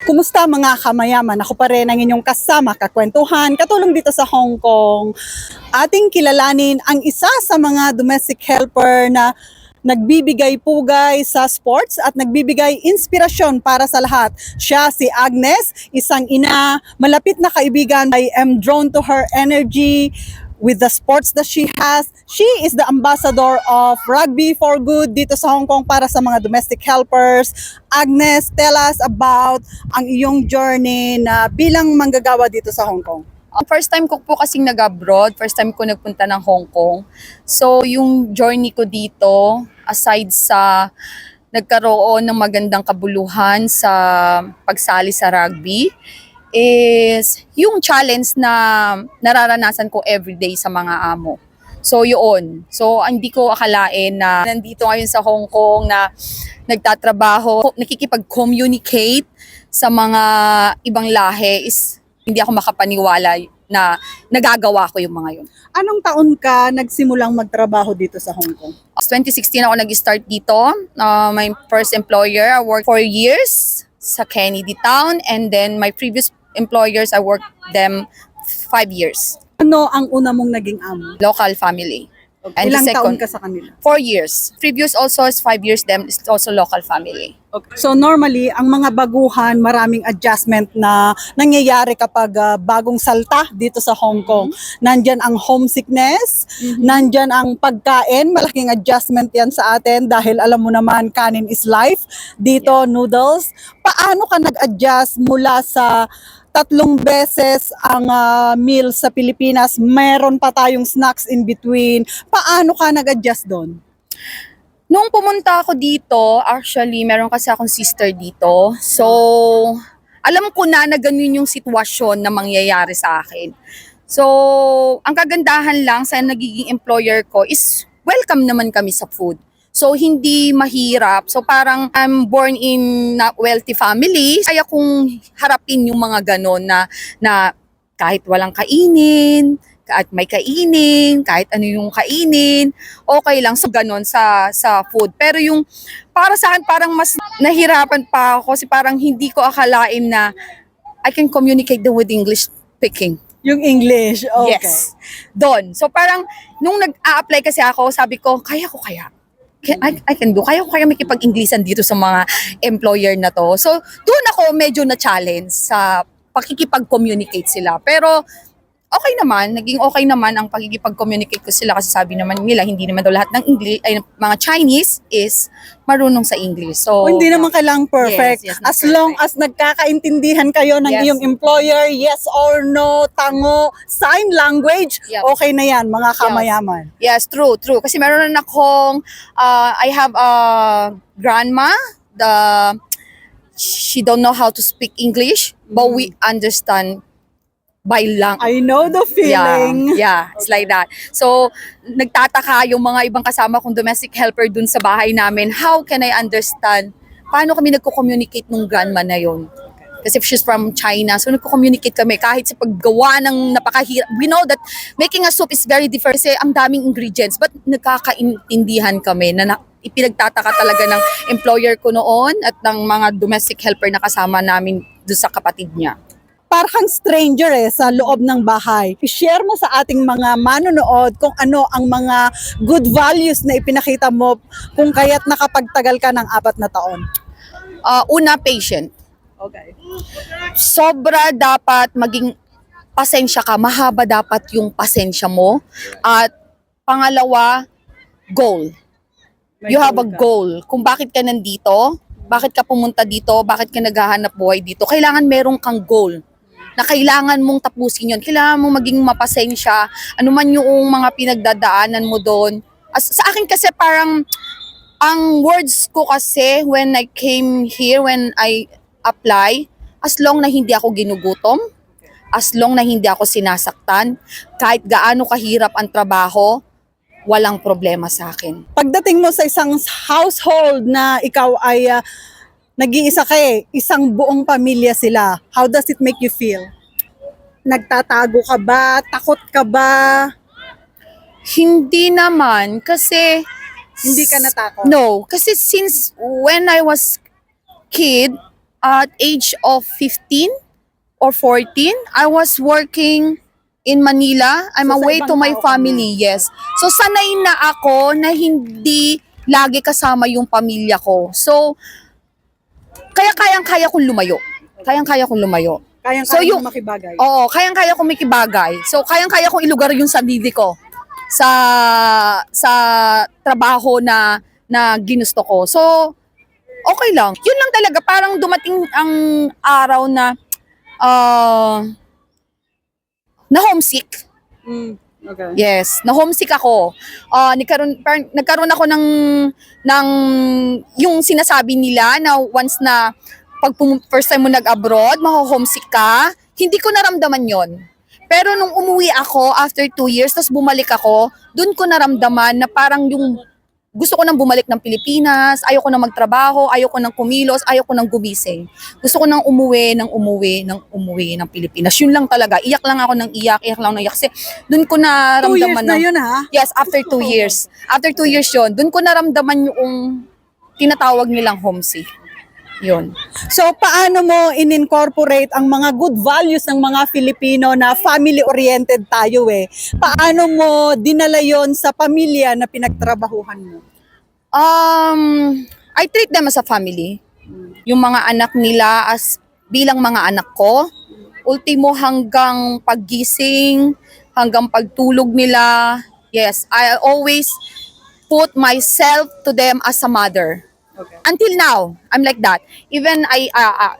Kumusta mga kamayaman? Ako pa rin ang inyong kasama, kakwentuhan, katulong dito sa Hong Kong. Ating kilalanin ang isa sa mga domestic helper na nagbibigay pugay sa sports at nagbibigay inspirasyon para sa lahat. Siya si Agnes, isang ina, malapit na kaibigan. I am drawn to her energy with the sports that she has. She is the ambassador of Rugby for Good dito sa Hong Kong para sa mga domestic helpers. Agnes, tell us about ang iyong journey na bilang manggagawa dito sa Hong Kong. First time ko po kasing nag-abroad, first time ko nagpunta ng Hong Kong. So yung journey ko dito, aside sa nagkaroon ng magandang kabuluhan sa pagsali sa rugby, is yung challenge na nararanasan ko everyday sa mga amo. So yun. So hindi ko akalain na nandito ngayon sa Hong Kong na nagtatrabaho, nakikipag-communicate sa mga ibang lahi is hindi ako makapaniwala na nagagawa ko yung mga yun. Anong taon ka nagsimulang magtrabaho dito sa Hong Kong? 2016 ako nag-start dito. My first employer, I worked 4 years sa Kennedy Town, and then my previous employers, I worked them 5 years. Ano ang una mong naging amo? Local family. And Ilang the taon second, ka sa kanila? 4 years. Previous also is 5 years, them is also local family. Okay. So normally, ang mga baguhan, maraming adjustment na nangyayari kapag bagong salta dito sa Hong Kong. Nandyan ang homesickness, nandyan ang pagkain, malaking adjustment yan sa atin dahil alam mo naman, kanin is life. Dito, noodles. Paano ka nag-adjust mula sa 3 beses ang meal sa Pilipinas, meron pa tayong snacks in between. Paano ka nag-adjust doon? Nung pumunta ako dito, actually, meron kasi akong sister dito. So, alam ko na ganun yung sitwasyon na mangyayari sa akin. So, ang kagandahan lang sa nagiging employer ko is welcome naman kami sa food. So, hindi mahirap. So, parang I'm born in a wealthy family. Kaya kung harapin yung mga ganon na kahit walang kainin, kahit may kainin, kahit ano yung kainin, okay lang. So, ganon sa food. Pero yung para sa akin, parang mas nahirapan pa ako kasi parang hindi ko akalain na I can communicate them with English speaking. Yung English, okay. Yes. Doon. So, parang nung nag-a-apply kasi ako, sabi ko, kaya ko kaya? I can do. Kaya ko kaya makipag-Inglesan dito sa mga employer na to. So, doon ako medyo na-challenge sa pakikipag-communicate sila. Pero, okay naman. Naging okay naman ang pakikipag-communicate ko sila kasi sabi naman nila, hindi naman daw lahat ng English, ay, mga Chinese is marunong sa English. So, Hindi naman kailangang perfect. Yes, As long as nagkakaintindihan kayo ng Yes. iyong employer, yes or no, tango, sign language, Yep. okay na yan, mga kamayaman. Yes, true. Kasi meron na akong, I have a grandma, she don't know how to speak English, but we understand by lang. I know the feeling. Yeah, it's like that. So, nagtataka yung mga ibang kasama kong domestic helper dun sa bahay namin, how can I understand? Paano kami nagko-communicate nung grandma na yon? Kasi she's from China, so nagko-communicate kami kahit sa paggawa ng napakahirap. We know that making a soup is very different kasi ang daming ingredients, but nagkakaintindihan kami na ipinagtataka talaga ng employer ko noon at ng mga domestic helper na kasama namin doon sa kapatid niya. Parang stranger sa loob ng bahay. I-share mo sa ating mga manonood kung ano ang mga good values na ipinakita mo kung kaya't nakapagtagal ka ng 4 na taon. Una, patient. Okay. Sobra dapat maging pasensya ka, mahaba dapat yung pasensya mo. At pangalawa, goal. You have a goal. Kung bakit ka nandito, bakit ka pumunta dito, bakit ka naghahanap buhay dito, kailangan merong kang goal na kailangan mong tapusin yun. Kailangan mong maging mapasensya, ano man yung mga pinagdadaanan mo doon. Sa akin kasi parang, ang words ko kasi when I came here, when I apply, as long na hindi ako ginugutom, as long na hindi ako sinasaktan, kahit gaano kahirap ang trabaho, walang problema sa akin. Pagdating mo sa isang household na ikaw ay nag-iisa ka isang buong pamilya sila, how does it make you feel? Nagtatago ka ba? Takot ka ba? Hindi naman, kasi Hindi ka natakot? no, kasi since when I was kid, at age of 15 or 14, I was working in Manila. I'm So, sa away ibang to my tao ka family, yes. So sanay na ako na hindi lagi kasama yung pamilya ko. So kaya kayang-kaya kong lumayo. Kayang-kaya kong lumayo. Kayang-kaya So, yung- mong makibagay. Oo, kayang-kaya kong makibagay. So kayang-kaya kong ilugar yung sarili ko sa trabaho na ginusto ko. So okay lang. Yun lang talaga, parang dumating ang araw na homesick. Okay. Yes, na homesick ako. Nagkaroon ako ng yung sinasabi nila na once na first time mo nag-abroad, maho-homesick ka. Hindi ko naramdaman yon. Pero nung umuwi ako after 2 years, tapos bumalik ako, dun ko naramdaman na parang yung gusto ko nang bumalik ng Pilipinas, ayoko nang magtrabaho, ayoko nang kumilos, ayoko nang gumising. Gusto ko nang umuwi ng Pilipinas. Yun lang talaga. Iyak lang ako ng iyak lang ng iyak. Kasi dun ko 2 naramdaman years na yun, ha? Yes, after 2 years. After 2 years yun, dun ko naramdaman yung tinatawag nilang homesick. Yun. So, paano mo in-incorporate ang mga good values ng mga Filipino na family-oriented tayo eh? Paano mo dinala yon sa pamilya na pinagtrabahuhan mo? I treat them as a family. Yung mga anak nila as bilang mga anak ko. Ultimo hanggang paggising, hanggang pagtulog nila. Yes, I always put myself to them as a mother. Okay. Until now, I'm like that. Even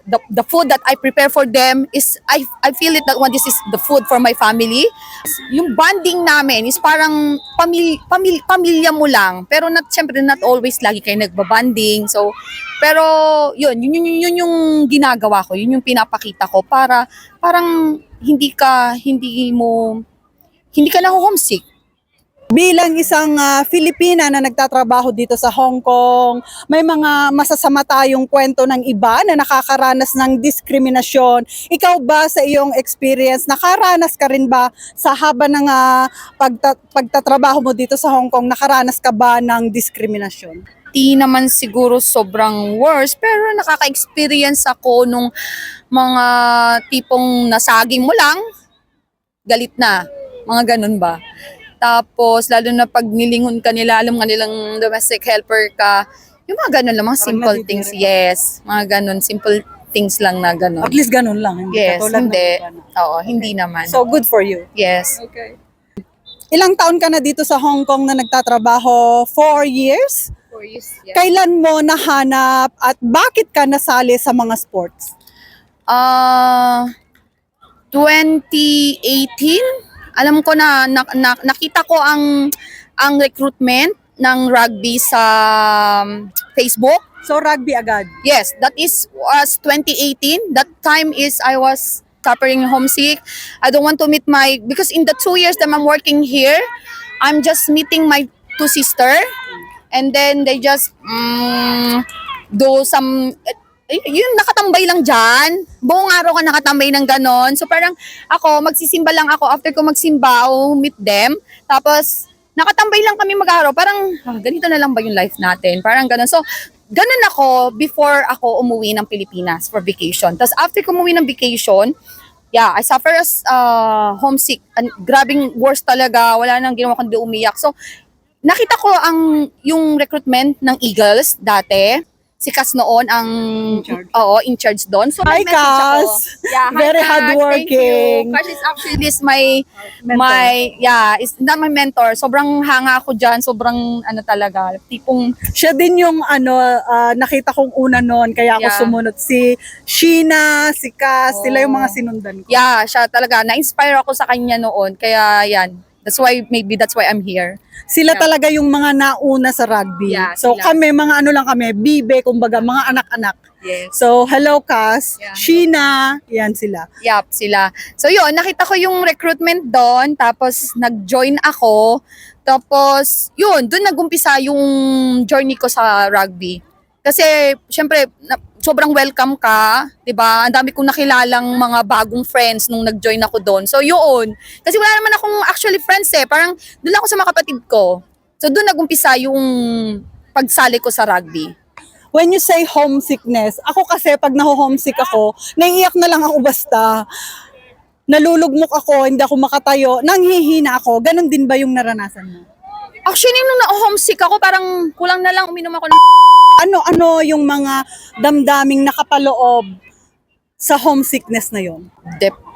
the food that I prepare for them is I feel it that one, this is the food for my family. Yung bonding namin is parang pamilya mo lang, pero syempre not always lagi kayo nagbabanding. So pero yun yung ginagawa ko, yun yung pinapakita ko para parang hindi ka na homesick. Bilang isang Filipina na nagtatrabaho dito sa Hong Kong, may mga masasama tayong kwento ng iba na nakakaranas ng diskriminasyon. Ikaw ba sa iyong experience, nakaranas ka rin ba sa haba ng pagtatrabaho mo dito sa Hong Kong, nakaranas ka ba ng diskriminasyon? Di naman siguro sobrang worse, pero nakaka-experience ako nung mga tipong nasaging mo lang, galit na, mga ganun ba. Tapos, lalo na pag nilingon ka nila, alam nga nilang domestic helper ka, yung mga ganun lang, mga Parang simple nadidiri things, ka. yes, mga ganun, simple things lang na ganun. At least ganun lang. Hindi Yes, katulad ng hindi. iba na. Oo, hindi naman. So, good for you. Yes. Okay. Ilang taon ka na dito sa Hong Kong na nagtatrabaho? 4 years? 4 years, yes. Kailan mo nahanap at bakit ka nasali sa mga sports? 2018, alam ko na nakita ko ang recruitment ng rugby sa Facebook. So, rugby agad. Yes, that was 2018. That time is I was suffering homesick. I don't want to meet because in the 2 years that I'm working here, I'm just meeting my 2 sister, and then they just do some yung nakatambay lang dyan. Buong araw ka nakatambay ng ganon. So parang ako, magsisimba lang ako. After ko magsimba, I'll meet them. Tapos, nakatambay lang kami mag-araw. Parang, ganito na lang ba yung life natin? Parang ganon. So, ganon ako before ako umuwi ng Pilipinas for vacation. Tapos after ko umuwi ng vacation, yeah, I suffer as homesick. And grabing worse talaga. Wala nang ginawa kundi umiyak. So, nakita ko yung recruitment ng Eagles dati. Si Cas noon ang in charge doon. So Hi, nag-message ako. Cas. Yeah, hi, Very Cas. hardworking. Thank you. Cas is actually my Mentor. is not my mentor. Sobrang hanga ako diyan, sobrang talaga, tipong Siya din yung nakita kong una noon, kaya ako Yeah. sumunod. Si Sheena, si Cass, sila yung mga sinundan ko. yeah, siya talaga na-inspire ako sa kanya noon. Kaya yan. That's why I'm here. Sila Yeah. talaga yung mga nauna sa rugby. Yeah, So sila. kami, mga kami, bibe, kumbaga, mga anak-anak. Yes. So, hello Cass, Yeah. Sheena, yan sila. Yup, sila. So yun, nakita ko yung recruitment doon, tapos nag-join ako. Tapos, yun, doon nagumpisa yung journey ko sa rugby. Kasi, syempre, sobrang welcome ka, 'di ba? Ang dami kong nakilalang mga bagong friends nung nag-join ako doon. So, yun. Kasi wala naman akong actually friends eh. Parang doon lang ako sa mga kapatid ko. So, doon nagumpisa yung pagsali ko sa rugby. when you say homesickness, ako kasi pag naho-homesick ako, naiiyak na lang ako basta. Nalulugmok ako, hindi ako makatayo, nanghihina ako. Ganon din ba yung naranasan mo? Actually, nung na-homesick ako, parang kulang na lang uminom ako ng Ano yung mga damdaming nakapaloob sa homesickness na yon?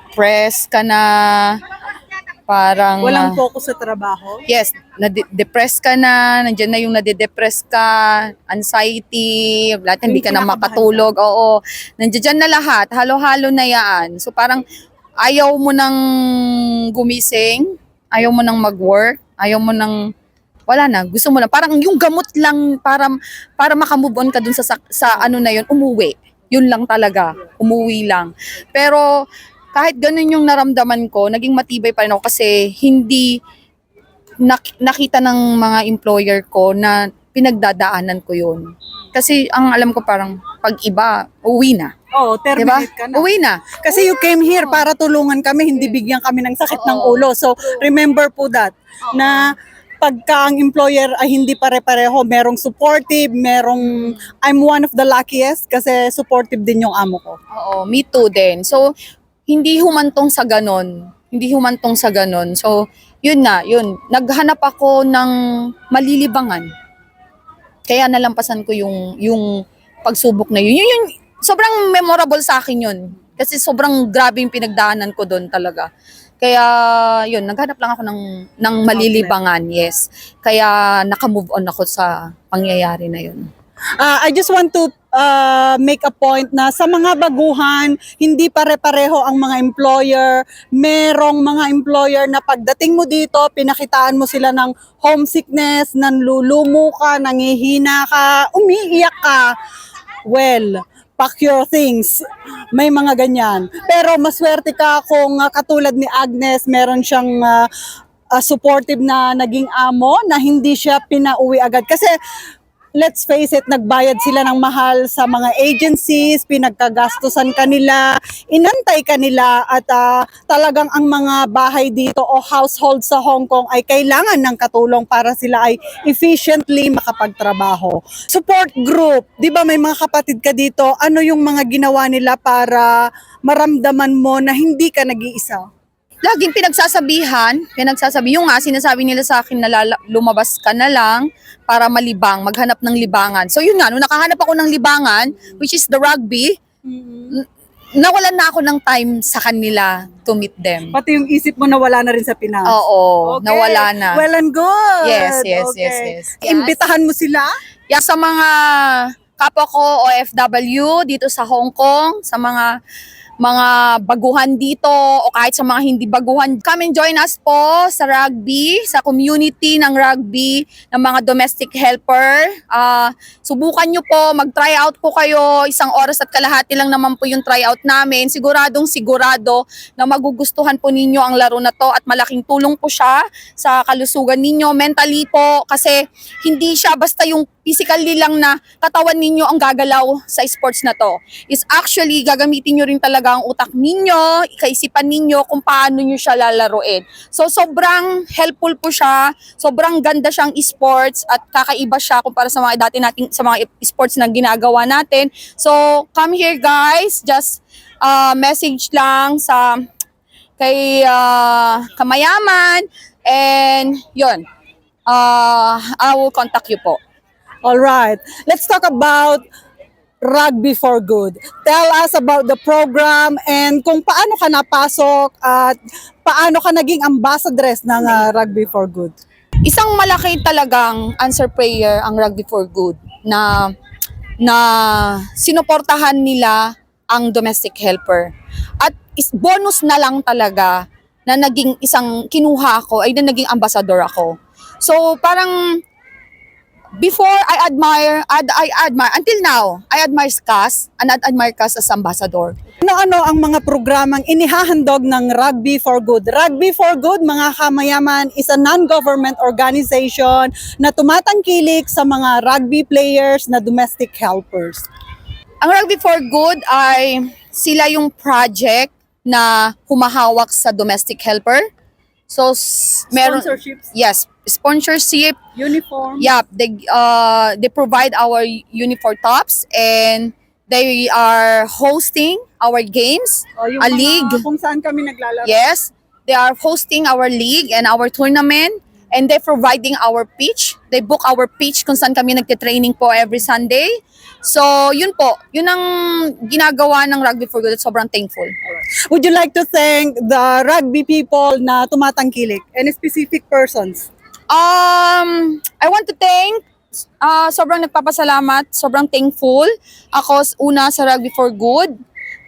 depressed ka na, parang... Walang focus sa trabaho? Yes, depressed ka na, nandiyan na yung nade-depress ka, anxiety, lahat hindi ka na kinakabahan makatulog, oo. Nandiyan na lahat, halo-halo na yan. So parang ayaw mo nang gumising, ayaw mo nang mag-work, ayaw mo nang, wala na, gusto mo na, parang yung gamot lang para makamove on ka dun sa ano na yun, umuwi. Yun lang talaga, umuwi lang. Pero kahit ganun yung naramdaman ko, naging matibay pa rin ako kasi hindi nakita ng mga employer ko na pinagdadaanan ko yun. Kasi ang alam ko parang pag iba, uwi na. Oo, Diba? terminate ka na. Uwi na. Kasi you came here para tulungan kami, hindi bigyan kami ng sakit ng ulo. So, remember po that, na pagka ang employer ay hindi pare-pareho, merong supportive, I'm one of the luckiest kasi supportive din yung amo ko. Oo, me too din. So, hindi humantong sa ganon. Hindi humantong sa ganon. So, yun na, yun. Naghanap ako ng malilibangan. Kaya nalampasan ko yung pagsubok na yun. Yun, sobrang memorable sa akin yun. Kasi sobrang grabe yung pinagdaanan ko doon talaga. Kaya, yun, naghanap lang ako ng malilibangan, yes. Kaya naka-move on ako sa pangyayari na yun. I just want to make a point na sa mga baguhan, hindi pare-pareho ang mga employer. Merong mga employer na pagdating mo dito, pinakitaan mo sila ng homesickness, nanlulumo ka, nangihina ka, umiiyak ka. Well, pack your things. May mga ganyan. Pero maswerte ka kung katulad ni Agnes, meron siyang supportive na naging amo na hindi siya pinauwi agad. Kasi let's face it, nagbayad sila ng mahal sa mga agencies, pinagkagastusan kanila, inantay kanila at talagang ang mga bahay dito o household sa Hong Kong ay kailangan ng katulong para sila ay efficiently makapagtrabaho. Support group, di ba may mga kapatid ka dito, ano yung mga ginawa nila para maramdaman mo na hindi ka nag-iisa? Laging yung nga, sinasabi nila sa akin na lumabas ka na lang para malibang, maghanap ng libangan. So yun nga, nung nakahanap ako ng libangan, which is the rugby, nawalan na ako ng time sa kanila to meet them. Pati yung isip mo nawala na rin sa Pinas. Oo, Okay. nawala na. Well and good. Yes. Imbitahan mo sila? Yeah, sa mga kapwa ko OFW dito sa Hong Kong, sa mga baguhan dito o kahit sa mga hindi baguhan, come and join us po sa rugby, sa community ng rugby ng mga domestic helper. Subukan nyo po, mag-try out po kayo, 1 oras at kalahati lang naman po yung try out namin. Sigurado na magugustuhan po ninyo ang laro na to at malaking tulong po siya sa kalusugan ninyo, mentally po, kasi hindi siya basta yung physically lang na katawan ninyo ang gagalaw sa sports na to. Is actually gagamitin nyo rin talaga ang utak ninyo, kaisipan ninyo kung paano nyo siya lalaruin. So sobrang helpful po siya, sobrang ganda siyang sports at kakaiba siya kumpara sa mga sa mga sports na ginagawa natin. So come here guys, just message lang kay Kamayaman and yun. I will contact you po. All right. Let's talk about Rugby for Good. Tell us about the program and kung paano ka napasok at paano ka naging ambassadress ng Rugby for Good. Isang malaki talagang answer prayer ang Rugby for Good na sinuportahan nila ang domestic helper. At bonus na lang talaga na naging kinuha ako ay na naging ambassador ako. So parang before I admire, until now, I admire Cass and I admire Cass as ambassador. Ano-ano ang mga programang inihahandog ng Rugby for Good? Rugby for Good, mga kamayaman, is a non-government organization na tumatangkilik sa mga rugby players na domestic helpers. Ang Rugby for Good ay sila yung project na humahawak sa domestic helper. So, meron, Sponsorships? yes, sponsorship. Uniform. Yeah, they provide our uniform tops, and they are hosting our games, O, yung a mga league. kung saan kami naglalaro. Yes, they are hosting our league and our tournament, and they're providing our pitch. They book our pitch kung saan kami nagte-training po every Sunday. So, yun po. Yun ang ginagawa ng Rugby for Good at sobrang thankful. Would you like to thank the rugby people na tumatangkilik? Any specific persons? I want to thank, sobrang nagpapasalamat, sobrang thankful ako una sa Rugby for Good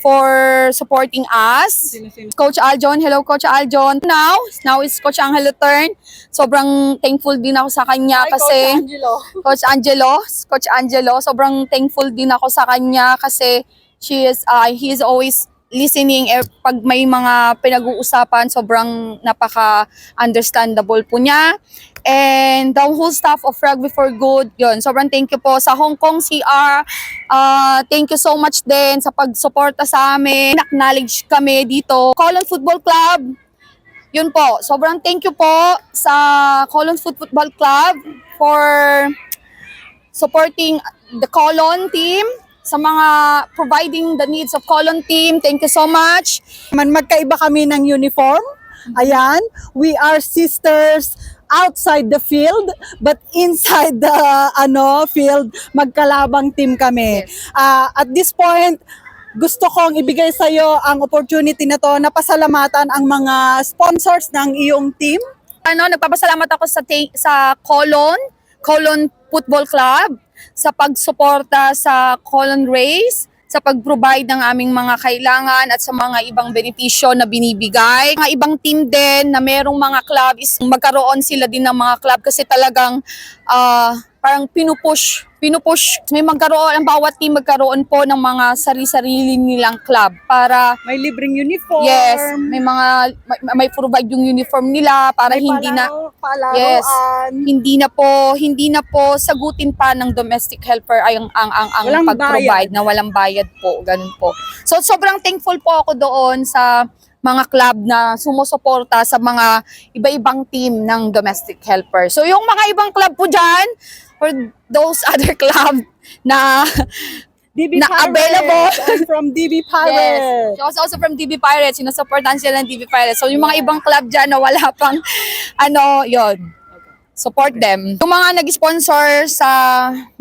for supporting us. Coach Aljon, hello Coach Aljon. Now is Coach Angelo turn. Sobrang thankful din ako sa kanya kasi Coach Angelo, sobrang thankful din ako sa kanya kasi he is always listening pag may mga pinag-uusapan, sobrang napaka-understandable po niya. And the whole staff of Rugby for Good, yun, sobrang thank you po sa Hong Kong CR. Thank you so much din sa pagsuporta sa amin. Acknowledge kami dito. Colon Football Club, yun po, sobrang thank you po sa Colon Football Club for supporting the Colon team, sa mga providing the needs of Colon team. Thank you so much. Magkaiba kami ng uniform. Ayan, we are sisters outside the field, but inside the field, magkalabang team kami. At this point, gusto kong ibigay sa iyo ang opportunity na to na pasalamatan ang mga sponsors ng iyong team. Nagpapasalamat ako sa Colon Football Club sa pagsuporta sa Colon Race, sa pag-provide ng aming mga kailangan at sa mga ibang benepisyo na binibigay. Mga ibang team din na merong mga club is magkaroon sila din ng mga club kasi talagang parang pinupush. May magkaroon, ang bawat team magkaroon po ng mga sarili-sarili nilang club para May libreng uniform. yes, may provide yung uniform nila para May palaruan. hindi na po sagutin pa ng domestic helper ay ang Walang pag-provide na walang bayad po, ganun po. So sobrang thankful po ako doon sa mga club na sumusuporta sa mga iba-ibang team ng domestic helper. So yung mga ibang club po dyan, for those other club na DB na Pirates. available. I'm from DB Pirates. Yes. She was also from DB Pirates. Sinusuportahan sila ng DB Pirates. So yung mga ibang club dyan na wala pang yon, support them. Yung mga nag-sponsor sa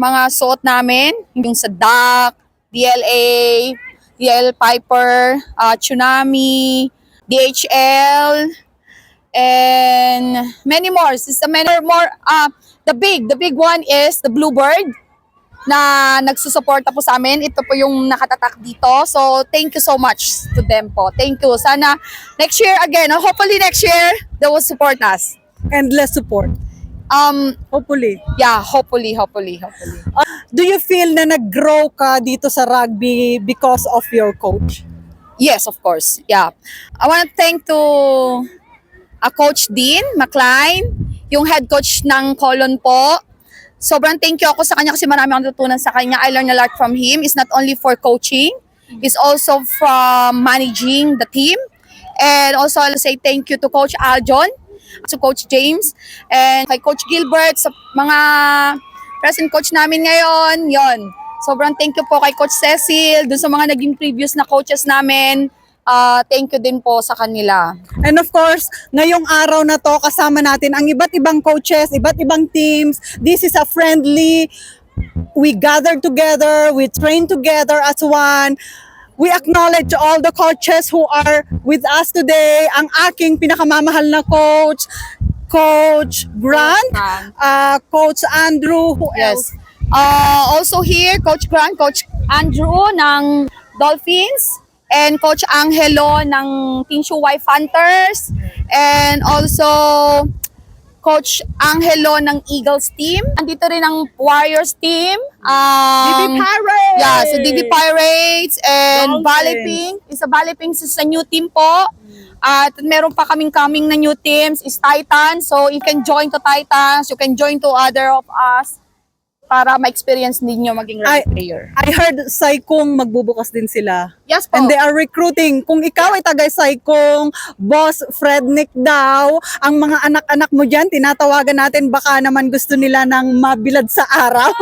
mga suot namin, yung sa DAC, DLA, DL Piper, Tsunami, DHL, and many more. The big one is the Bluebird na nagsusuporta po sa amin. Ito po yung nakatatak dito. So, thank you so much to them po. Thank you. Sana next year again, hopefully next year, they will support us. Endless support. Hopefully. Yeah, hopefully. Do you feel na nag-grow ka dito sa rugby because of your coach? Yes, of course. Yeah. I want to thank to Coach Dean McLean, yung head coach ng Colon po. Sobrang thank you ako sa kanya kasi marami akong natutunan sa kanya. I learned a lot from him. It's not only for coaching, it's also from managing the team. And also I'll say thank you to Coach Aljon, to Coach James, and kay Coach Gilbert, sa mga present coach namin ngayon. Yon. Sobrang thank you po kay Coach Cecil, dun sa mga naging previous na coaches namin. Thank you din po sa kanila. And of course, ngayong araw na to, kasama natin ang iba't ibang coaches, iba't ibang teams. This is a friendly, we gather together, we train together as one. We acknowledge all the coaches who are with us today. Ang aking pinakamamahal na coach, Coach Grant, Coach Andrew, who else? Also here, Coach Grant, Coach Andrew ng Dolphins, and Coach Angelo ng Tinshu Wife Hunters, and also Coach Angelo ng Eagles team. Andito rin ang Warriors team. DB Pirates! Yeah, so DB Pirates and Dolphins. Valley Pink. Isa Valley Pink sa new team po. At meron pa kaming coming na new teams is Titans. So you can join to Titans, you can join to other of us. para ma-experience ninyo maging Ay- role player. I heard Saikong magbubukas din sila. Yes po. And they are recruiting. Kung ikaw ay taga Saikong, Boss Frednick daw, ang mga anak-anak mo dyan, tinatawagan natin, baka naman gusto nila ng mabilad sa araw.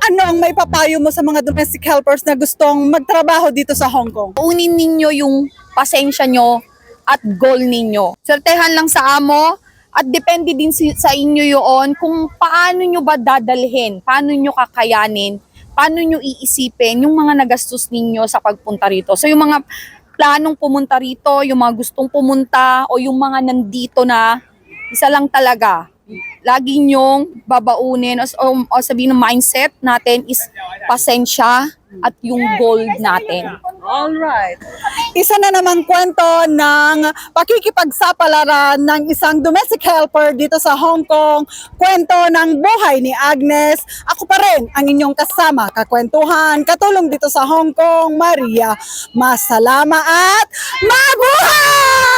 Ano ang may papayo mo sa mga domestic helpers na gustong magtrabaho dito sa Hong Kong? Unin ninyo yung pasensya nyo at goal ninyo. Sertehan lang sa amo at depende din sa inyo yun kung paano nyo ba dadalhin, paano nyo kakayanin, paano nyo iisipin yung mga nagastos ninyo sa pagpunta rito. So yung mga planong pumunta rito, yung mga gustong pumunta o yung mga nandito na, isa lang talaga, lagi nyong babaunin o sabihin ng mindset natin is pasensya at yung goal natin. Alright. Isa na namang kwento ng pakikipagsapalaran ng isang domestic helper dito sa Hong Kong. Kwento ng buhay ni Agnes. Ako pa rin ang inyong kasama, kakwentuhan, katulong dito sa Hong Kong, Maria. Masalama at mabuhay!